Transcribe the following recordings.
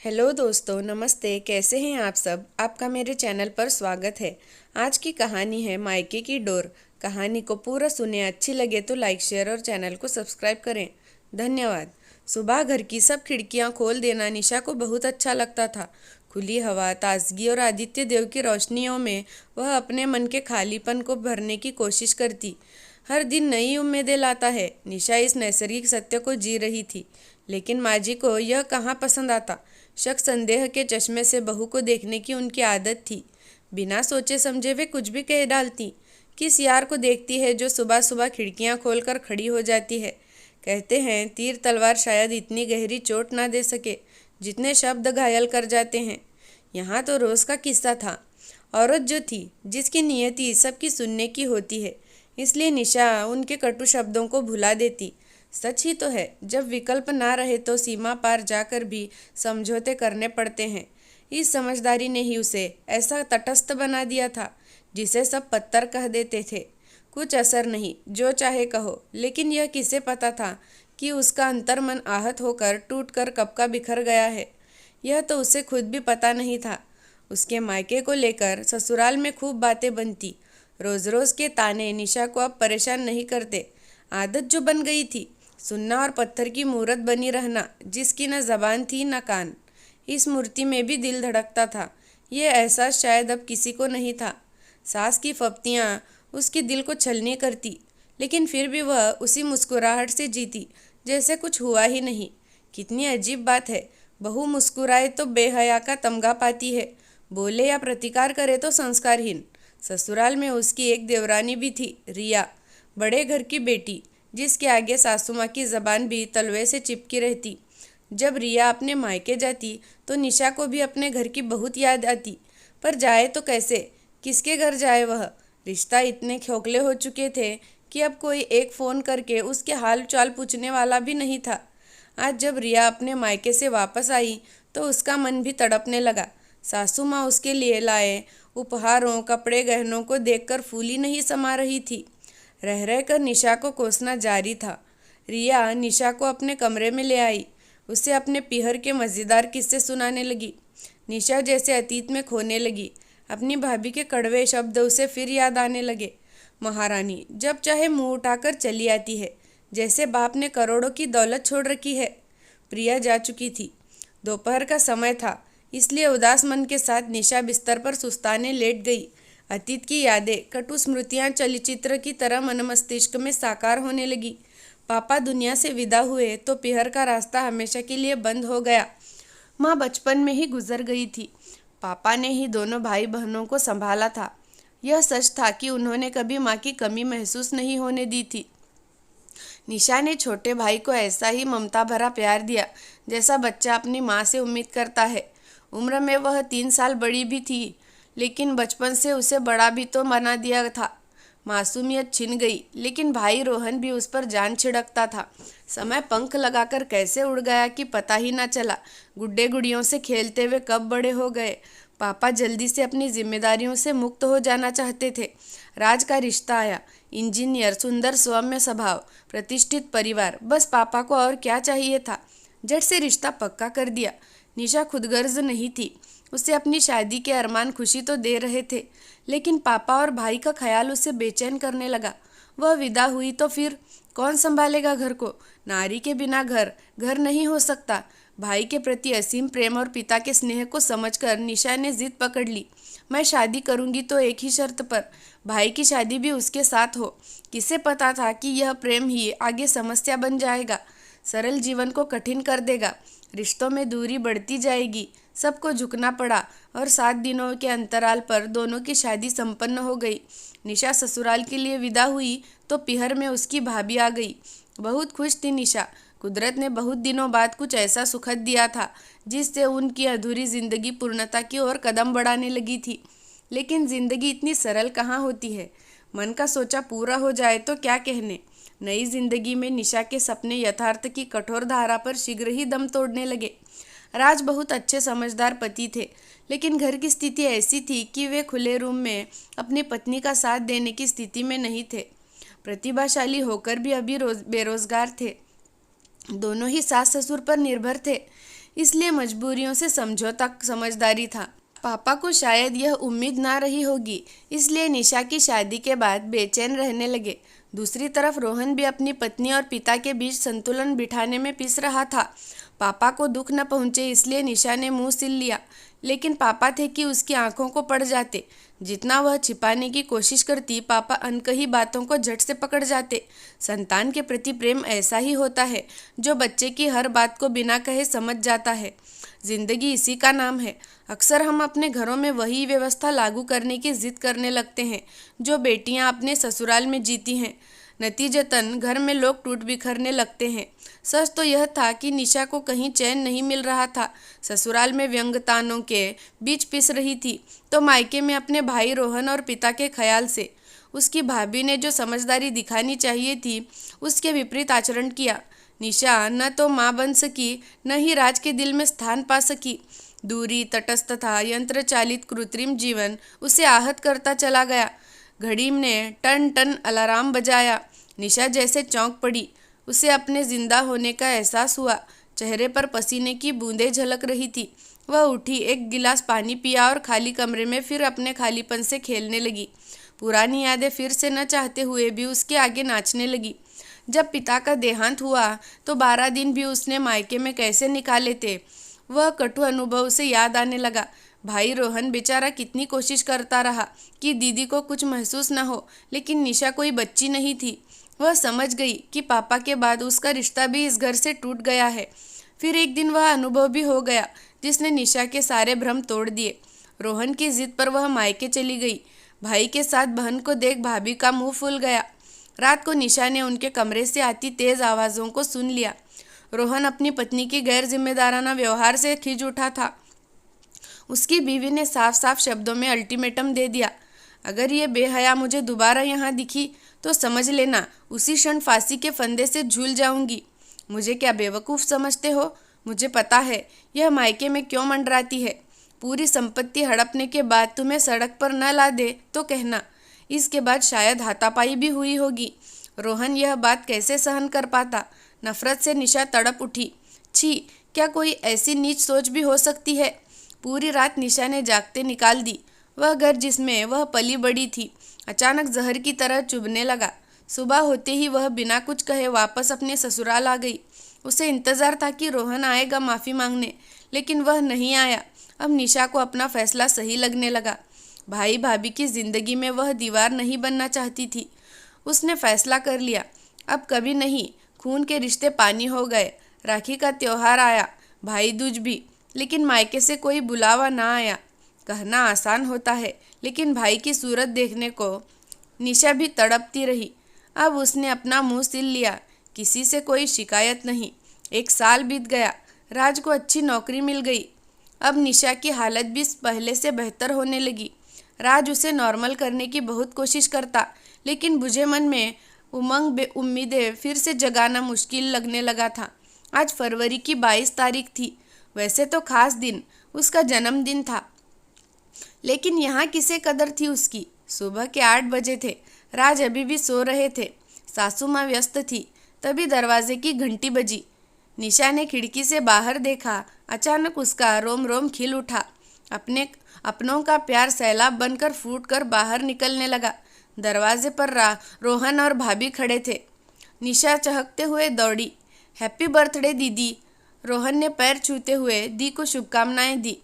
Hello दोस्तों, नमस्ते। कैसे हैं आप सब? आपका मेरे चैनल पर स्वागत है। आज की कहानी है मायके की डोर। कहानी को पूरा सुने। अच्छी लगे तो लाइक, शेयर और चैनल को सब्सक्राइब करें। धन्यवाद। सुबह घर की सब खिड़कियां खोल देना निशा को बहुत अच्छा लगता था। खुली हवा, ताजगी और आदित्य देव की रोशनियों में वह अपने मन के खालीपन को भरने की कोशिश करती। हर दिन नई उम्मीदें लाता है। निशा इस नैसर्गिक सत्य को जी रही थी, लेकिन माँ जी को यह कहाँ पसंद आता। शक संदेह के चश्मे से बहू को देखने की उनकी आदत थी। बिना सोचे समझे वे कुछ भी कह डालती। किस यार को देखती है जो सुबह सुबह खिड़कियां खोलकर खड़ी हो जाती है। कहते हैं तीर तलवार शायद इतनी गहरी चोट ना दे सके जितने शब्द घायल कर जाते हैं। यहाँ तो रोज का किस्सा था। औरत जो थी, जिसकी नियति सबकी सुनने की होती है, इसलिए निशा उनके कटु शब्दों को भुला देती। सच ही तो है, जब विकल्प ना रहे तो सीमा पार जाकर भी समझौते करने पड़ते हैं। इस समझदारी ने ही उसे ऐसा तटस्थ बना दिया था जिसे सब पत्थर कह देते थे। कुछ असर नहीं, जो चाहे कहो। लेकिन यह किसे पता था कि उसका अंतर्मन आहत होकर टूटकर कब का बिखर गया है। यह तो उसे खुद भी पता नहीं था। उसके मायके को लेकर ससुराल में खूब बातें बनती। रोज रोज के ताने निशा को अब परेशान नहीं करते। आदत जो बन गई थी, सुनना और पत्थर की मूरत बनी रहना, जिसकी न जबान थी न कान। इस मूर्ति में भी दिल धड़कता था। ये एहसास शायद अब किसी को नहीं था। सास की फप्तियाँ उसके दिल को छलनी करती, लेकिन फिर भी वह उसी मुस्कुराहट से जीती जैसे कुछ हुआ ही नहीं। कितनी अजीब बात है, बहू मुस्कुराए तो बेहया का तमगा पाती है, बोले या प्रतिकार करे तो संस्कारहीन। ससुराल में उसकी एक देवरानी भी थी, रिया, बड़े घर की बेटी, जिसके आगे सासू माँ की जबान भी तलवे से चिपकी रहती। जब रिया अपने मायके जाती तो निशा को भी अपने घर की बहुत याद आती। पर जाए तो कैसे, किसके घर जाए वह? रिश्ता इतने खोखले हो चुके थे कि अब कोई एक फ़ोन करके उसके हाल चाल पूछने वाला भी नहीं था। आज जब रिया अपने मायके से वापस आई तो उसका मन भी तड़पने लगा। सासू माँ उसके लिए लाए उपहारों, कपड़े, गहनों को देखकर फूली नहीं समा रही थी। रह रहकर निशा को कोसना जारी था। रिया निशा को अपने कमरे में ले आई, उसे अपने पीहर के मज़ेदार किस्से सुनाने लगी। निशा जैसे अतीत में खोने लगी। अपनी भाभी के कड़वे शब्द उसे फिर याद आने लगे। महारानी जब चाहे मुंह उठाकर चली आती है, जैसे बाप ने करोड़ों की दौलत छोड़ रखी है। प्रिया जा चुकी थी। दोपहर का समय था, इसलिए उदास मन के साथ निशा बिस्तर पर सुस्ताने लेट गई। अतीत की यादें, कटु स्मृतियाँ चलचित्र की तरह मन मस्तिष्क में साकार होने लगी। पापा दुनिया से विदा हुए तो पीहर का रास्ता हमेशा के लिए बंद हो गया। माँ बचपन में ही गुजर गई थी। पापा ने ही दोनों भाई बहनों को संभाला था। यह सच था कि उन्होंने कभी माँ की कमी महसूस नहीं होने दी थी। निशा ने छोटे भाई को ऐसा ही ममता भरा प्यार दिया जैसा बच्चा अपनी माँ से उम्मीद करता है। उम्र में वह 3 साल बड़ी भी थी, लेकिन बचपन से उसे बड़ा भी तो बना दिया था। मासूमियत छिन गई, लेकिन भाई रोहन भी उस पर जान छिड़कता था। समय पंख लगाकर कैसे उड़ गया कि पता ही ना चला। गुड्डे गुड़ियों से खेलते हुए कब बड़े हो गए। पापा जल्दी से अपनी जिम्मेदारियों से मुक्त हो जाना चाहते थे। राज का रिश्ता आया। इंजीनियर, सुंदर सौम्य स्वभाव, प्रतिष्ठित परिवार, बस पापा को और क्या चाहिए था। झट से रिश्ता पक्का कर दिया। निशा खुदगर्ज नहीं थी। उसे अपनी शादी के अरमान खुशी तो दे रहे थे, लेकिन पापा और भाई का ख्याल उसे बेचैन करने लगा। वह विदा हुई तो फिर कौन संभालेगा घर को? नारी के बिना घर घर नहीं हो सकता। भाई के प्रति असीम प्रेम और पिता के स्नेह को समझकर निशा ने जिद पकड़ ली। मैं शादी करूंगी तो एक ही शर्त पर, भाई की शादी भी उसके साथ हो। किसे पता था कि यह प्रेम ही आगे समस्या बन जाएगा, सरल जीवन को कठिन कर देगा। रिश्तों में दूरी बढ़ती जाएगी। सबको झुकना पड़ा और 7 दिनों के अंतराल पर दोनों की शादी संपन्न हो गई। निशा ससुराल के लिए विदा हुई तो पीहर में उसकी भाभी आ गई। बहुत खुश थी निशा। कुदरत ने बहुत दिनों बाद कुछ ऐसा सुखद दिया था जिससे उनकी अधूरी जिंदगी पूर्णता की ओर कदम बढ़ाने लगी थी। लेकिन जिंदगी इतनी सरल कहाँ होती है। मन का सोचा पूरा हो जाए तो क्या कहने। नई जिंदगी में निशा के सपने यथार्थ की कठोर धारा पर शीघ्र ही दम तोड़ने लगे। राज बहुत अच्छे समझदार पति थे, लेकिन घर की स्थिति ऐसी थी कि वे खुले रूम में अपनी पत्नी का साथ देने की स्थिति में नहीं थे। प्रतिभाशाली होकर भी अभी बेरोजगार थे। दोनों ही सास ससुर पर निर्भर थे। इसलिए मजबूरियों से समझौता समझदारी था। पापा को शायद यह उम्मीद ना रही होगी, इसलिए निशा की शादी के बाद बेचैन रहने लगे। दूसरी तरफ रोहन भी अपनी पत्नी और पिता के बीच संतुलन बिठाने में पिस रहा था। पापा को दुख न पहुंचे इसलिए निशा ने मुंह सिल लिया, लेकिन पापा थे कि उसकी आंखों को पड़ जाते। जितना वह छिपाने की कोशिश करती, पापा अनकही बातों को झट से पकड़ जाते। संतान के प्रति प्रेम ऐसा ही होता है जो बच्चे की हर बात को बिना कहे समझ जाता है। जिंदगी इसी का नाम है। अक्सर हम अपने घरों में वही व्यवस्था लागू करने की जिद करने लगते हैं जो बेटियां अपने ससुराल में जीती हैं। नतीजतन घर में लोग टूट बिखरने लगते हैं। सच तो यह था कि निशा को कहीं चैन नहीं मिल रहा था। ससुराल में व्यंग्यतानों के बीच पिस रही थी, तो मायके में अपने भाई रोहन और पिता के ख्याल से। उसकी भाभी ने जो समझदारी दिखानी चाहिए थी, उसके विपरीत आचरण किया। निशा न तो माँ बन सकी, न ही राज के दिल में स्थान पा सकी। दूरी, तटस्थता, यंत्र चालित कृत्रिम जीवन उसे आहत करता चला गया। घड़ी ने टन टन अलार्म बजाया। निशा जैसे चौंक पड़ी। उसे अपने जिंदा होने का एहसास हुआ। चेहरे पर पसीने की बूंदें झलक रही थी। वह उठी, एक गिलास पानी पिया और खाली कमरे में फिर अपने खालीपन से खेलने लगी। पुरानी यादें फिर से न चाहते हुए भी उसके आगे नाचने लगी। जब पिता का देहांत हुआ तो 12 दिन भी उसने मायके में कैसे निकाले थे, वह कटु अनुभव से याद आने लगा। भाई रोहन बेचारा कितनी कोशिश करता रहा कि दीदी को कुछ महसूस न हो, लेकिन निशा कोई बच्ची नहीं थी। वह समझ गई कि पापा के बाद उसका रिश्ता भी इस घर से टूट गया है। फिर एक दिन वह अनुभव भी हो गया जिसने निशा के सारे भ्रम तोड़ दिए। रोहन की जिद पर वह मायके चली गई। भाई के साथ बहन को देख भाभी का मुंह फूल गया। रात को निशा ने उनके कमरे से आती तेज आवाज़ों को सुन लिया। रोहन अपनी पत्नी की गैर जिम्मेदाराना व्यवहार से खिंच उठा था। उसकी बीवी ने साफ साफ शब्दों में अल्टीमेटम दे दिया, अगर ये बेहया मुझे दोबारा यहाँ दिखी तो समझ लेना उसी क्षण फांसी के फंदे से झूल जाऊंगी। मुझे क्या बेवकूफ़ समझते हो? मुझे पता है यह मायके में क्यों मंडराती है। पूरी संपत्ति हड़पने के बाद तुम्हें सड़क पर न ला दे तो कहना। इसके बाद शायद हाथापाई भी हुई होगी। रोहन यह बात कैसे सहन कर पाता। नफरत से निशा तड़प उठी। छी, क्या कोई ऐसी नीच सोच भी हो सकती है। पूरी रात निशा ने जागते निकाल दी। वह घर जिसमें वह पली बड़ी थी अचानक जहर की तरह चुभने लगा। सुबह होते ही वह बिना कुछ कहे वापस अपने ससुराल आ गई। उसे इंतज़ार था कि रोहन आएगा माफ़ी मांगने, लेकिन वह नहीं आया। अब निशा को अपना फैसला सही लगने लगा। भाई भाभी की ज़िंदगी में वह दीवार नहीं बनना चाहती थी। उसने फैसला कर लिया, अब कभी नहीं। खून के रिश्ते पानी हो गए। राखी का त्यौहार आया, भाई दूज भी, लेकिन मायके से कोई बुलावा ना आया। कहना आसान होता है, लेकिन भाई की सूरत देखने को निशा भी तड़पती रही। अब उसने अपना मुंह सिल लिया, किसी से कोई शिकायत नहीं। 1 साल बीत गया। राज को अच्छी नौकरी मिल गई। अब निशा की हालत भी पहले से बेहतर होने लगी। राज उसे नॉर्मल करने की बहुत कोशिश करता, लेकिन बुझे मन में उमंग उम्मीदें फिर से जगाना मुश्किल लगने लगा था। आज फरवरी की 22 तारीख थी। वैसे तो खास दिन, उसका जन्मदिन था, लेकिन यहाँ किसे कदर थी उसकी। सुबह के 8 बजे थे। राज अभी भी सो रहे थे। सासू माँ व्यस्त थी। तभी दरवाजे की घंटी बजी। निशा ने खिड़की से बाहर देखा। अचानक उसका रोम रोम खिल उठा। अपनों का प्यार सैलाब बनकर फूट कर बाहर निकलने लगा। दरवाजे पर रोहन और भाभी खड़े थे। निशा चहकते हुए दौड़ी। हैप्पी बर्थडे दीदी। रोहन ने पैर छूते हुए दी को शुभकामनाएं दी।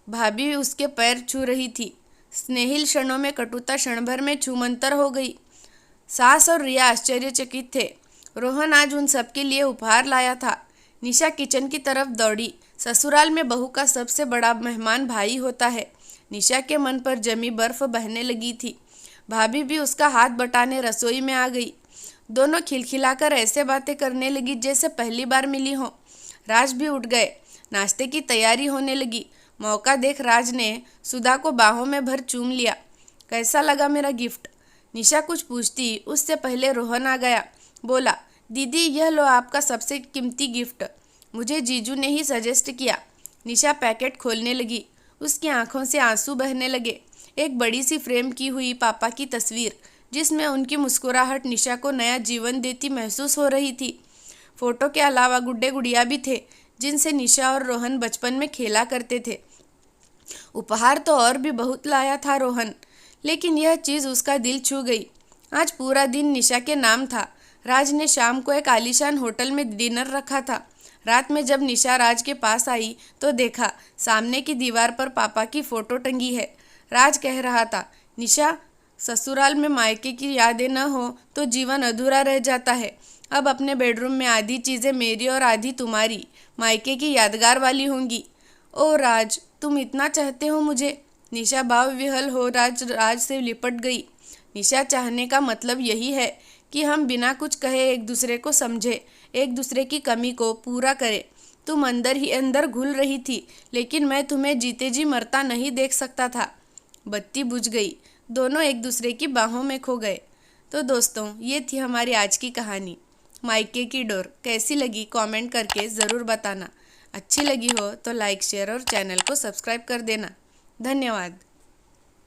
भाभी उसके पैर छू रही थी। स्नेहिल क्षणों में कटुता क्षण भर में छूमंतर हो गई। सास और रिया आश्चर्यचकित थे। रोहन आज उन सबके लिए उपहार लाया था। निशा किचन की तरफ दौड़ी। ससुराल में बहू का सबसे बड़ा मेहमान भाई होता है। निशा के मन पर जमी बर्फ बहने लगी थी। भाभी भी उसका हाथ बटाने रसोई में आ गई। दोनों खिलखिलाकर ऐसे बातें करने लगी जैसे पहली बार मिली हों। राज भी उठ गए। नाश्ते की तैयारी होने लगी। मौका देख राज ने सुधा को बाहों में भर चूम लिया। कैसा लगा मेरा गिफ्ट? निशा कुछ पूछती उससे पहले रोहन आ गया। बोला, दीदी यह लो आपका सबसे कीमती गिफ्ट। मुझे जीजू ने ही सजेस्ट किया। निशा पैकेट खोलने लगी। उसकी आंखों से आंसू बहने लगे। एक बड़ी सी फ्रेम की हुई पापा की तस्वीर, जिसमें उनकी मुस्कुराहट निशा को नया जीवन देती महसूस हो रही थी। फोटो के अलावा गुड्डे गुड़िया भी थे, जिनसे निशा और रोहन बचपन में खेला करते थे। उपहार तो और भी बहुत लाया था रोहन, लेकिन यह चीज़ उसका दिल छू गई। आज पूरा दिन निशा के नाम था। राज ने शाम को एक आलीशान होटल में डिनर रखा था। रात में जब निशा राज के पास आई तो देखा सामने की दीवार पर पापा की फ़ोटो टंगी है। राज कह रहा था, निशा, ससुराल में मायके की यादें न हो तो जीवन अधूरा रह जाता है। अब अपने बेडरूम में आधी चीज़ें मेरी और आधी तुम्हारी, मायके की यादगार वाली होंगी। ओ राज, तुम इतना चाहते हो मुझे। निशा भाव विह्वल हो राज से लिपट गई। निशा चाहने का मतलब यही है कि हम बिना कुछ कहे एक दूसरे को समझे, एक दूसरे की कमी को पूरा करें। तुम अंदर ही अंदर घुल रही थी, लेकिन मैं तुम्हें जीते जी मरता नहीं देख सकता था। बत्ती बुझ गई। दोनों एक दूसरे की बाहों में खो गए। तो दोस्तों, ये थी हमारी आज की कहानी, मायके की डोर। कैसी लगी कमेंट करके ज़रूर बताना। अच्छी लगी हो तो लाइक, शेयर और चैनल को सब्सक्राइब कर देना। धन्यवाद।